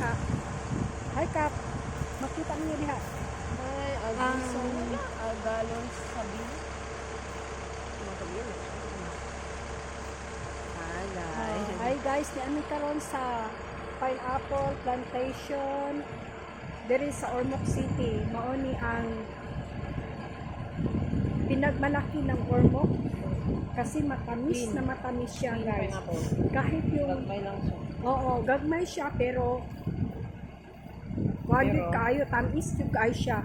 diha. Hi Kap. Makita niyo diha. Ay, agiso. Galon sabi. Hi guys, niami karon sa pineapple plantation diri sa Ormoc City. Mao ni ang pinagmalaki ng Ormoc kasi matamis na matamis siya guys. Kahit yung Gagmay lang siya. oo, gagmay siya pero wali kayo tamis yung kayo siya.